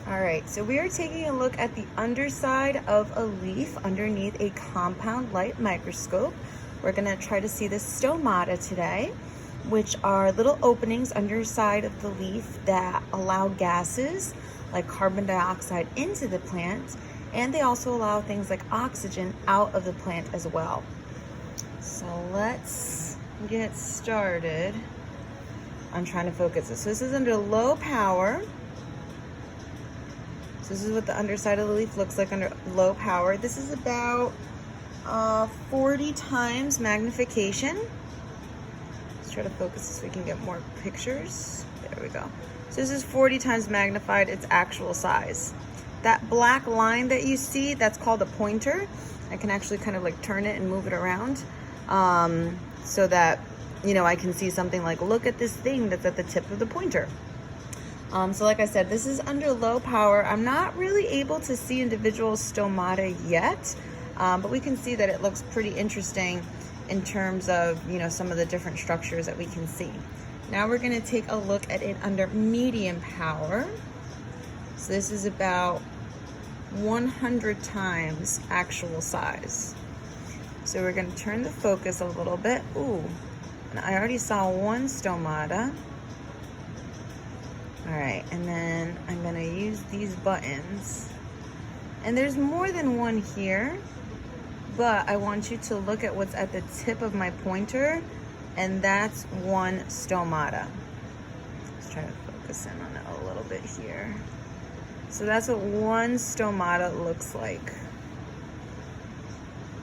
All right, so we are taking a look at the underside of a leaf underneath a compound light microscope. We're gonna try to see the stomata today, which are little openings underside of the leaf that allow gases like carbon dioxide into the plant, and they also allow things like oxygen out of the plant as well. So let's get started on trying to focus this. So this is under low power. So this is what the underside of the leaf looks like under low power. This is about 40 times magnification. Let's try to focus so we can get more pictures. There we go. So this is 40 times magnified its actual size. That black line that you see, that's called a pointer. I can actually kind of like turn it and move it around so that, you know, I can see something like, look at this thing that's at the tip of the pointer. So like I said, this is under low power. I'm not really able to see individual stomata yet, but we can see that it looks pretty interesting in terms of, you know, some of the different structures that we can see. Now we're gonna take a look at it under medium power. So this is about 100 times actual size. So we're gonna turn the focus a little bit. Ooh, and I already saw one stomata. All right, and then I'm gonna use these buttons. And there's more than one here, but I want you to look at what's at the tip of my pointer, and that's one stomata. Let's try to focus in on it a little bit here. So that's what one stomata looks like.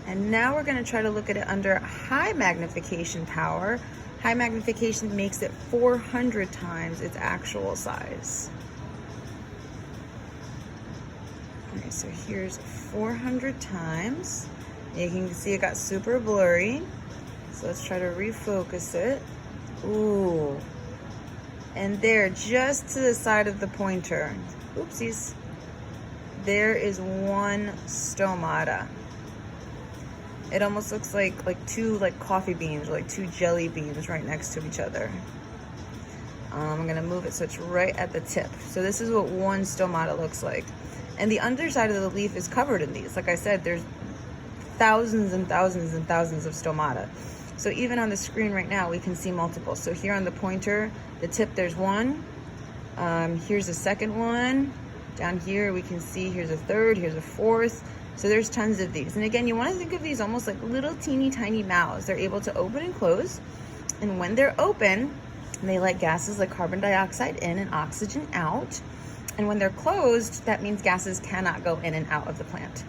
And now we're gonna try to look at it under high magnification power. High magnification makes it 400 times its actual size. Okay, so here's 400 times. You can see it got super blurry. So let's try to refocus it. Ooh. And there, just to the side of the pointer, oopsies, there is one stomata. It almost looks like two coffee beans, or like two jelly beans right next to each other. I'm gonna move it so it's right at the tip. So this is what one stomata looks like. And the underside of the leaf is covered in these. Like I said, there's thousands and thousands and thousands of stomata. So even on the screen right now, we can see multiple. So here on the pointer, the tip, there's one. Here's a second one. Down here, we can see here's a third, here's a fourth. So there's tons of these. And again, you want to think of these almost like little teeny tiny mouths. They're able to open and close. And when they're open, they let gases like carbon dioxide in and oxygen out. And when they're closed, that means gases cannot go in and out of the plant.